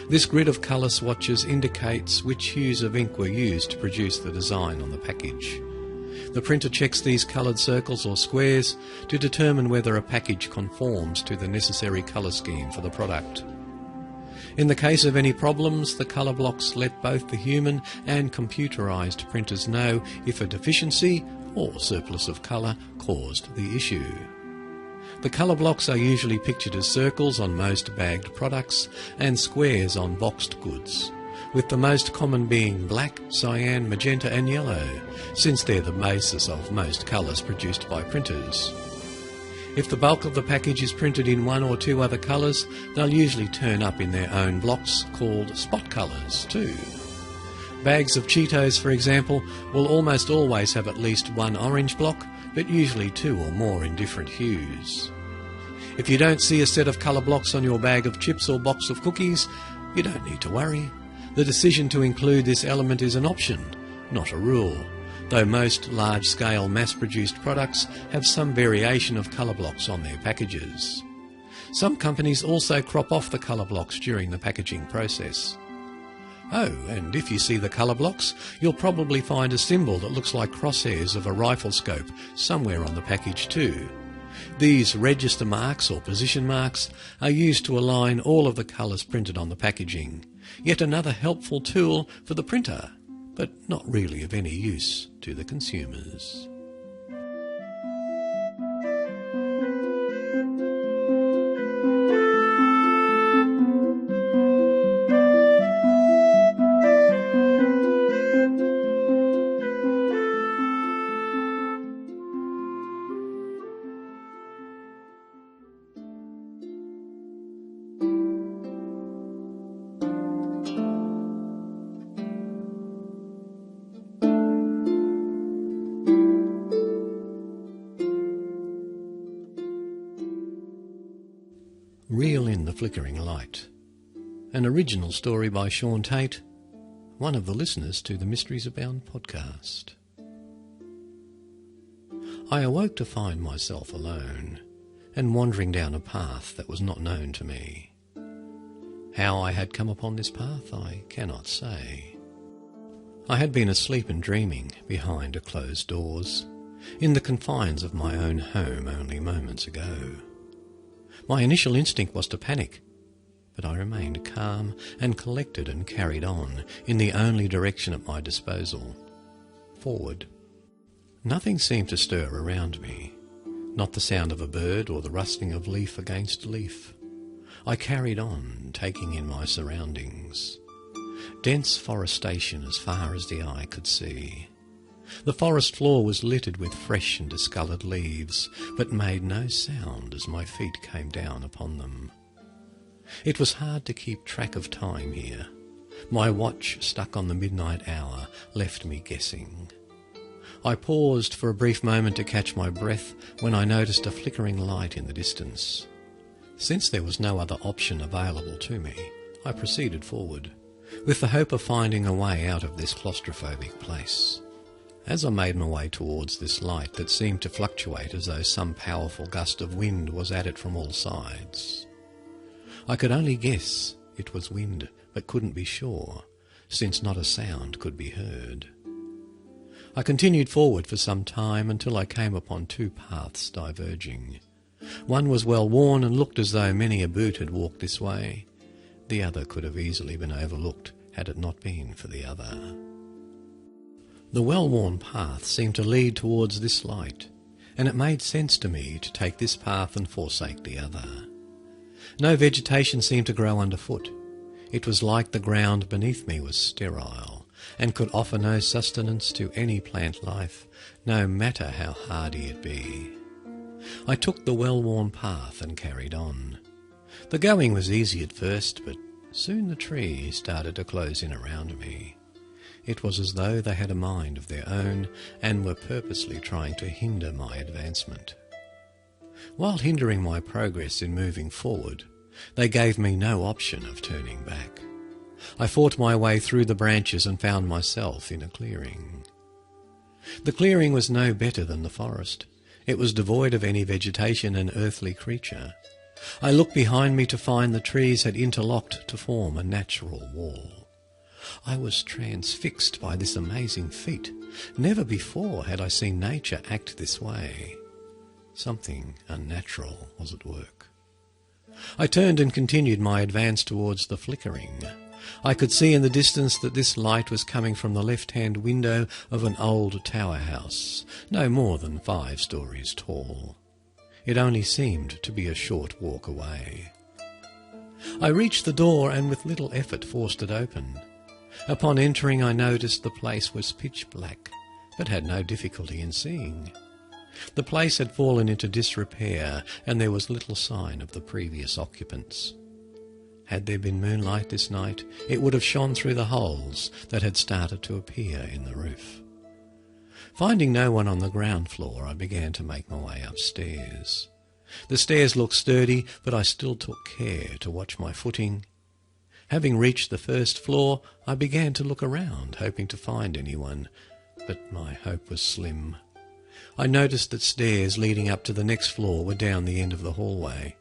This grid of colour swatches indicates which hues of ink were used to produce the design on the package. The printer checks these coloured circles or squares to determine whether a package conforms to the necessary colour scheme for the product. In the case of any problems, the colour blocks let both the human and computerised printers know if a deficiency or surplus of colour caused the issue. The colour blocks are usually pictured as circles on most bagged products and squares on boxed goods, with the most common being black, cyan, magenta and yellow, since they're the basis of most colours produced by printers. If the bulk of the package is printed in one or two other colours, they'll usually turn up in their own blocks called spot colours too. Bags of Cheetos, for example, will almost always have at least one orange block, but usually 2 or more in different hues. If you don't see a set of colour blocks on your bag of chips or box of cookies, you don't need to worry. The decision to include this element is an option, not a rule, though most large-scale mass-produced products have some variation of colour blocks on their packages. Some companies also crop off the colour blocks during the packaging process. Oh, and if you see the colour blocks, you'll probably find a symbol that looks like crosshairs of a rifle scope somewhere on the package too. These register marks or position marks are used to align all of the colours printed on the packaging. Yet another helpful tool for the printer, but not really of any use to the consumers. Reel in the Flickering Light, an original story by Tate, one of the listeners to the Mysteries Abound podcast. I awoke to find myself alone and wandering down a path that was not known to me. How I had come upon this path I cannot say. I had been asleep and dreaming behind closed doors, in the confines of my own home only moments ago. My initial instinct was to panic, but I remained calm and collected and carried on in the only direction at my disposal, forward. Nothing seemed to stir around me, not the sound of a bird or the rustling of leaf against leaf. I carried on, taking in my surroundings. Dense forestation as far as the eye could see. The forest floor was littered with fresh and discoloured leaves, but made no sound as my feet came down upon them. It was hard to keep track of time here. My watch, stuck on the midnight hour, left me guessing. I paused for a brief moment to catch my breath when I noticed a flickering light in the distance. Since there was no other option available to me, I proceeded forward, with the hope of finding a way out of this claustrophobic place. As I made my way towards this light that seemed to fluctuate as though some powerful gust of wind was at it from all sides, I could only guess it was wind, but couldn't be sure, since not a sound could be heard. I continued forward for some time until I came upon 2 paths diverging. One was well worn and looked as though many a boot had walked this way. The other could have easily been overlooked had it not been for the other. The well-worn path seemed to lead towards this light, and it made sense to me to take this path and forsake the other. No vegetation seemed to grow underfoot. It was like the ground beneath me was sterile, and could offer no sustenance to any plant life, no matter how hardy it be. I took the well-worn path and carried on. The going was easy at first, but soon the trees started to close in around me. It was as though they had a mind of their own and were purposely trying to hinder my advancement. While hindering my progress in moving forward, they gave me no option of turning back. I fought my way through the branches and found myself in a clearing. The clearing was no better than the forest. It was devoid of any vegetation and earthly creature. I looked behind me to find the trees had interlocked to form a natural wall. I was transfixed by this amazing feat. Never before had I seen nature act this way. Something unnatural was at work. I turned and continued my advance towards the flickering. I could see in the distance that this light was coming from the left-hand window of an old tower house, no more than 5 stories tall. It only seemed to be a short walk away. I reached the door and with little effort forced it open. Upon entering, I noticed the place was pitch black, but had no difficulty in seeing. The place had fallen into disrepair, and there was little sign of the previous occupants. Had there been moonlight this night, it would have shone through the holes that had started to appear in the roof. Finding no one on the ground floor, I began to make my way upstairs. The stairs looked sturdy, but I still took care to watch my footing. Having reached the first floor, I began to look around, hoping to find anyone, but my hope was slim. I noticed that stairs leading up to the next floor were down the end of the hallway.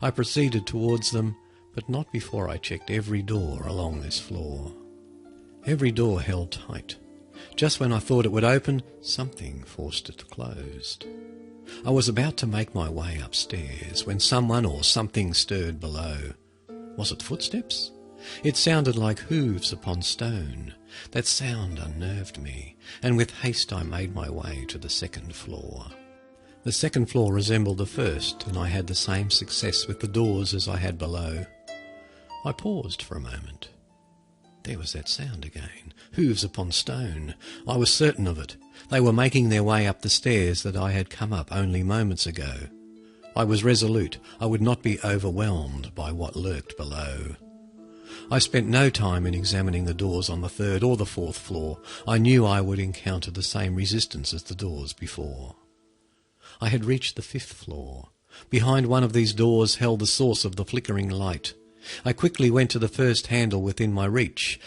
I proceeded towards them, but not before I checked every door along this floor. Every door held tight. Just when I thought it would open, something forced it closed. I was about to make my way upstairs when someone or something stirred below. Was it footsteps? It sounded like hooves upon stone. That sound unnerved me, and with haste I made my way to the second floor. The second floor resembled the first, and I had the same success with the doors as I had below. I paused for a moment. There was that sound again. Hooves upon stone. I was certain of it. They were making their way up the stairs that I had come up only moments ago. I was resolute. I would not be overwhelmed by what lurked below. I spent no time in examining the doors on the third or the fourth floor. I knew I would encounter the same resistance as the doors before. I had reached the fifth floor. Behind one of these doors held the source of the flickering light. I quickly went to the first handle within my reach,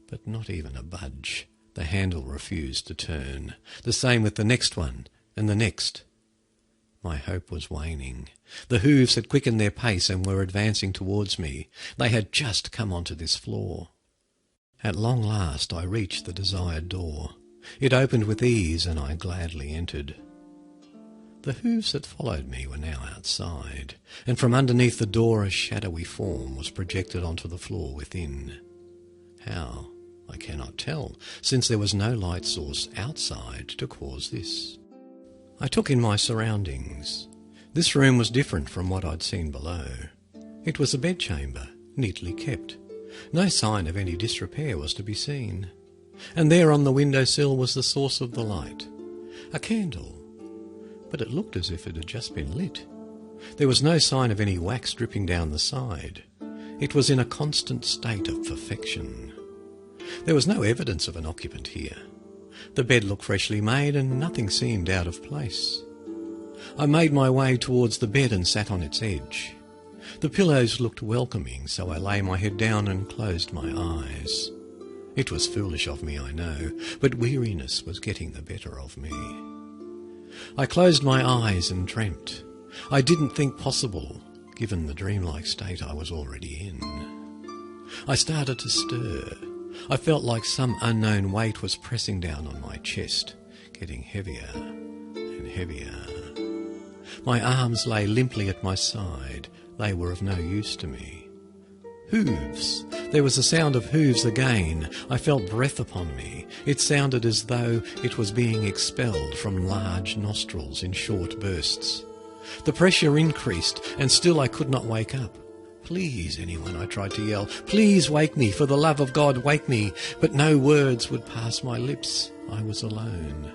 but not even a budge. The handle refused to turn. The same with the next one, and the next. My hope was waning. The hooves had quickened their pace and were advancing towards me. They had just come onto this floor. At long last I reached the desired door. It opened with ease, and I gladly entered. The hooves that followed me were now outside, and from underneath the door a shadowy form was projected onto the floor within. How? I cannot tell, since there was no light source outside to cause this. I took in my surroundings. This room was different from what I'd seen below. It was a bedchamber, neatly kept. No sign of any disrepair was to be seen. And there on the windowsill was the source of the light. A candle. But it looked as if it had just been lit. There was no sign of any wax dripping down the side. It was in a constant state of perfection. There was no evidence of an occupant here. The bed looked freshly made, and nothing seemed out of place. I made my way towards the bed and sat on its edge. The pillows looked welcoming, so I lay my head down and closed my eyes. It was foolish of me, I know, but weariness was getting the better of me. I closed my eyes and dreamt. I didn't think possible, given the dreamlike state I was already in. I started to stir. I felt like some unknown weight was pressing down on my chest, getting heavier and heavier. My arms lay limply at my side. They were of no use to me. Hooves. There was the sound of hooves again. I felt breath upon me. It sounded as though it was being expelled from large nostrils in short bursts. The pressure increased, and still I could not wake up. "Please, anyone," I tried to yell. "Please wake me, for the love of God, wake me." But no words would pass my lips. I was alone.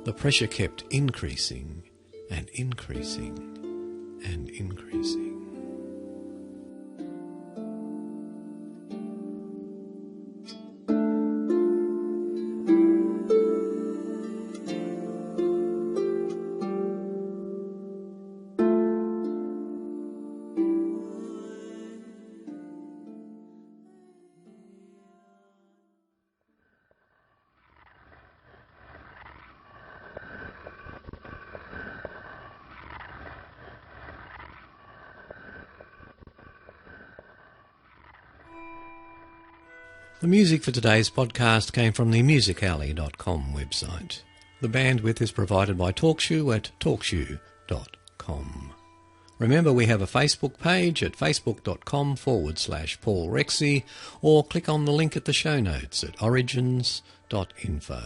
The pressure kept increasing and increasing and increasing. The music for today's podcast came from the musicalley.com website. The bandwidth is provided by TalkShoe at talkshoe.com. Remember, we have a Facebook page at facebook.com/Paul Rexy, or click on the link at the show notes at origins.info.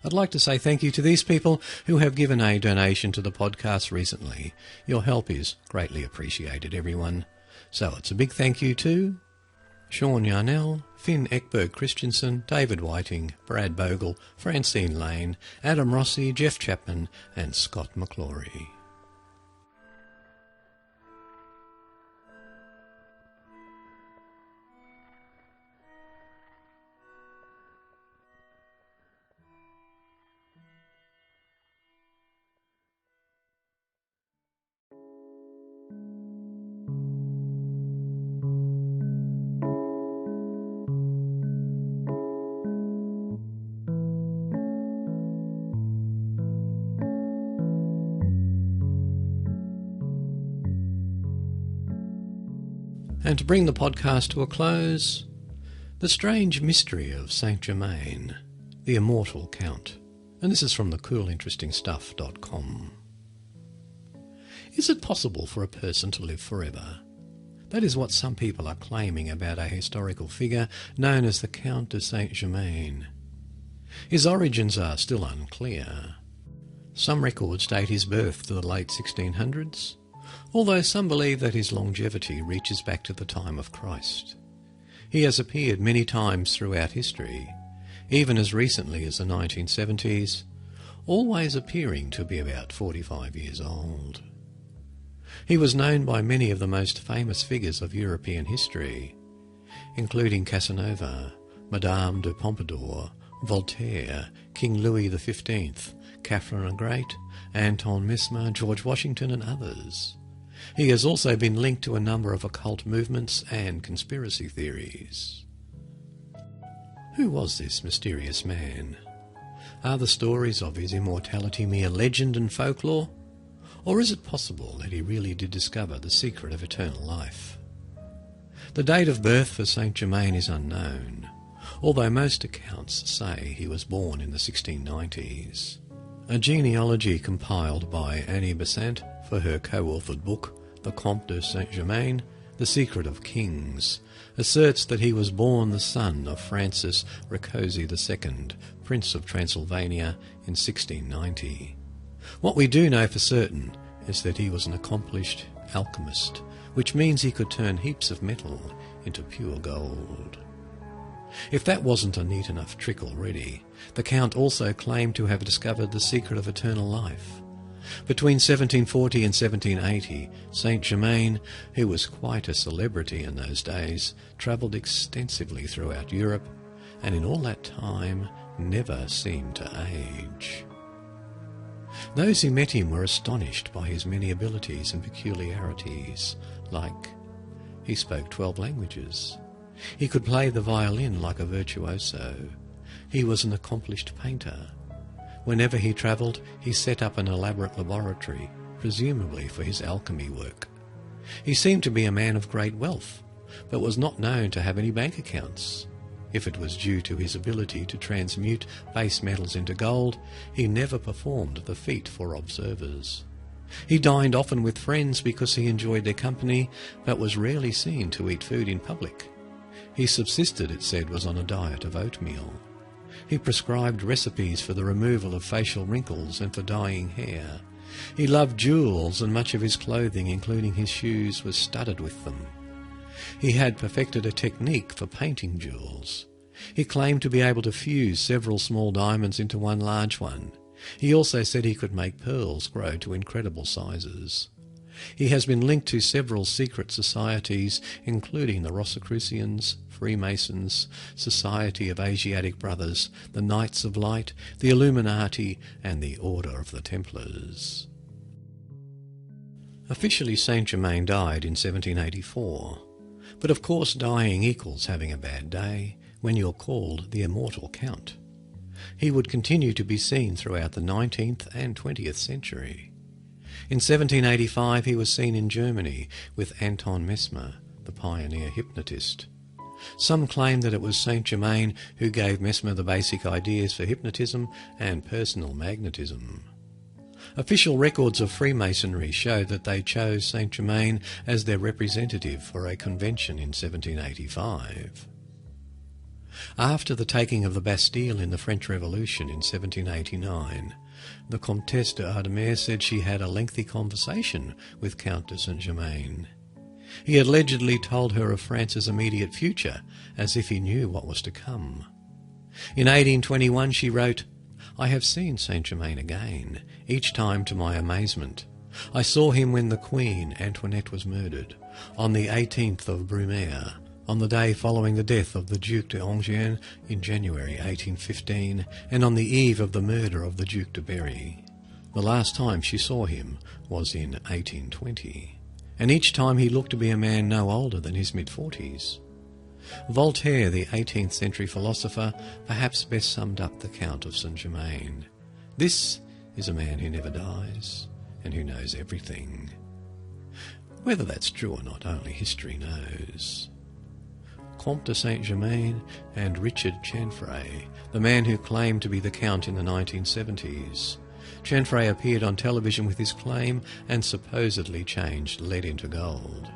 I'd like to say thank you to these people who have given a donation to the podcast recently. Your help is greatly appreciated, everyone. So it's a big thank you to Sean Yarnell, Finn Ekberg Christensen, David Whiting, Brad Bogle, Francine Lane, Adam Rossi, Jeff Chapman and Scott McClory. And to bring the podcast to a close, the strange mystery of Saint Germain, the Immortal Count. And this is from the coolinterestingstuff.com. Is it possible for a person to live forever? That is what some people are claiming about a historical figure known as the Count de Saint Germain. His origins are still unclear. Some records date his birth to the late 1600s, although some believe that his longevity reaches back to the time of Christ. He has appeared many times throughout history, even as recently as the 1970s, always appearing to be about 45 years old. He was known by many of the most famous figures of European history, including Casanova, Madame de Pompadour, Voltaire, King Louis XV, Catherine the Great, Anton Mesmer, George Washington and others. He has also been linked to a number of occult movements and conspiracy theories. Who was this mysterious man? Are the stories of his immortality mere legend and folklore? Or is it possible that he really did discover the secret of eternal life? The date of birth for Saint Germain is unknown, although most accounts say he was born in the 1690s. A genealogy compiled by Annie Besant for her co-authored book, The Comte de Saint Germain, The Secret of Kings, asserts that he was born the son of Francis Rákóczi II, Prince of Transylvania, in 1690. What we do know for certain is that he was an accomplished alchemist, which means he could turn heaps of metal into pure gold. If that wasn't a neat enough trick already, the Count also claimed to have discovered the secret of eternal life. Between 1740 and 1780, Saint Germain, who was quite a celebrity in those days, travelled extensively throughout Europe, and in all that time never seemed to age. Those who met him were astonished by his many abilities and peculiarities, like he spoke 12 languages. He could play the violin like a virtuoso. He was an accomplished painter. Whenever he travelled, he set up an elaborate laboratory, presumably for his alchemy work. He seemed to be a man of great wealth, but was not known to have any bank accounts. If it was due to his ability to transmute base metals into gold, he never performed the feat for observers. He dined often with friends because he enjoyed their company, but was rarely seen to eat food in public. He subsisted, it said, was on a diet of oatmeal. He prescribed recipes for the removal of facial wrinkles and for dyeing hair. He loved jewels, and much of his clothing, including his shoes, was studded with them. He had perfected a technique for painting jewels. He claimed to be able to fuse several small diamonds into one large one. He also said he could make pearls grow to incredible sizes. He has been linked to several secret societies, including the Rosicrucians, Freemasons, Society of Asiatic Brothers, the Knights of Light, the Illuminati, and the Order of the Templars. Officially, Saint Germain died in 1784. But of course dying equals having a bad day when you're called the Immortal Count. He would continue to be seen throughout the 19th and 20th century. In 1785 he was seen in Germany with Anton Mesmer, the pioneer hypnotist. Some claim that it was Saint Germain who gave Mesmer the basic ideas for hypnotism and personal magnetism. Official records of Freemasonry show that they chose Saint Germain as their representative for a convention in 1785. After the taking of the Bastille in the French Revolution in 1789, the Comtesse d'Ardemere said she had a lengthy conversation with Count de Saint Germain. He had allegedly told her of France's immediate future, as if he knew what was to come. In 1821 she wrote, "I have seen Saint Germain again, each time to my amazement. I saw him when the Queen, Antoinette, was murdered, on the 18th of Brumaire, on the day following the death of the Duc d'Enghien in January 1815, and on the eve of the murder of the Duc de Berry. The last time she saw him was in 1820, and each time he looked to be a man no older than his mid-40s. Voltaire, the 18th century philosopher, perhaps best summed up the Count of Saint Germain. This is a man who never dies and who knows everything. Whether that's true or not, only history knows. Comte de Saint-Germain and Richard Chanfray, the man who claimed to be the Count in the 1970s. Chanfray appeared on television with his claim and supposedly changed lead into gold.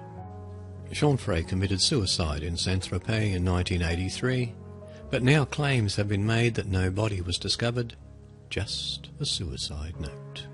Chanfray committed suicide in Saint-Tropez in 1983, but now claims have been made that no body was discovered, just a suicide note.